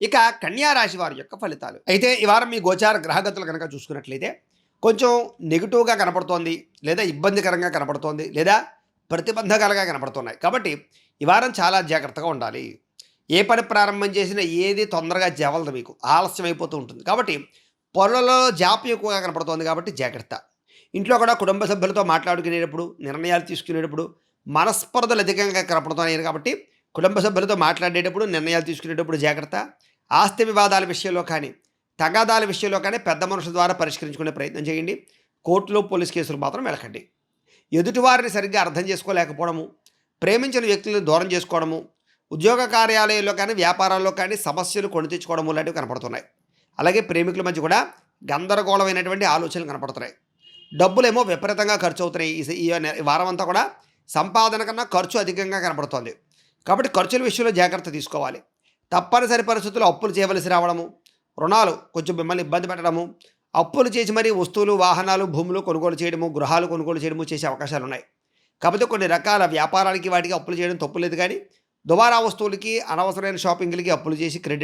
ఇక కన్యా రాశి వారి యొక్క ఫలితాలు. అయితే ఈ వారం మీ గోచార గ్రహగతులు గనక చూసుకున్నట్లయితే కొంచెం నెగెటివ్‌గా కనపడుతోంది. లేదా ఇబ్బందికరంగా కనపడుతోంది. లేదా ప్రతిబంధకాలుగా కనపడుతున్నాయి. కాబట్టి ఈ వారం చాలా జాగ్రత్తగా ఉండాలి. ఏ పని ప్రారంభం చేసినా ఏది తొందరగా జవలదు మీకు. ఆలస్యం అయిపోతూ ఉంటుంది. కాబట్టి పనులలో జాప్యం ఎక్కువగా కనపడుతోంది కాబట్టి జాగ్రత్త. ఇంట్లో కూడా కుటుంబ సభ్యులతో మాట్లాడుకునేటప్పుడు, నిర్ణయాలు తీసుకునేటప్పుడు మనస్పర్ధలు అధికంగా కనపడుతున్నాయి కాబట్టి కుటుంబ సభ్యులతో మాట్లాడేటప్పుడు, నిర్ణయాలు తీసుకునేటప్పుడు జాగ్రత్త. ఆస్తి వివాదాల విషయంలో కానీ, తగాదాల విషయంలో కానీ పెద్ద మనుషుల ద్వారా పరిష్కరించుకునే ప్రయత్నం చేయండి. కోర్టులు, పోలీస్ కేసులు మాత్రం వెళ్ళకండి. ఎదుటివారిని సరిగ్గా అర్థం చేసుకోలేకపోవడము, ప్రేమించిన వ్యక్తులను దూరం చేసుకోవడము, ఉద్యోగ కార్యాలయాల్లో కానీ, వ్యాపారాల్లో కానీ సమస్యలు కొని తెచ్చుకోవడము లాంటివి కనపడుతున్నాయి. అలాగే ప్రేమికుల మధ్య కూడా గందరగోళమైనటువంటి ఆలోచనలు కనపడుతున్నాయి. డబ్బులేమో విపరీతంగా ఖర్చు అవుతున్నాయి. ఈ వారం అంతా కూడా సంపాదన కన్నా ఖర్చు అధికంగా కనపడుతోంది. కాబట్టి ఖర్చుల విషయంలో జాగ్రత్త తీసుకోవాలి. తప్పనిసరి పరిస్థితుల్లో అప్పులు చేయవలసి రావడము, రుణాలు కొంచెం మిమ్మల్ని ఇబ్బంది పెట్టడము, అప్పులు చేసి మరీ వస్తువులు, వాహనాలు, భూములు కొనుగోలు చేయడము, గృహాలు కొనుగోలు చేయడము చేసే అవకాశాలున్నాయి. కాకపోతే కొన్ని రకాల వ్యాపారాలకి వాటికి అప్పులు చేయడం తప్పు లేదు కానీ, దుబారా వస్తువులకి, అనవసరమైన షాపింగ్‌లకి అప్పులు చేసి క్రెడిట్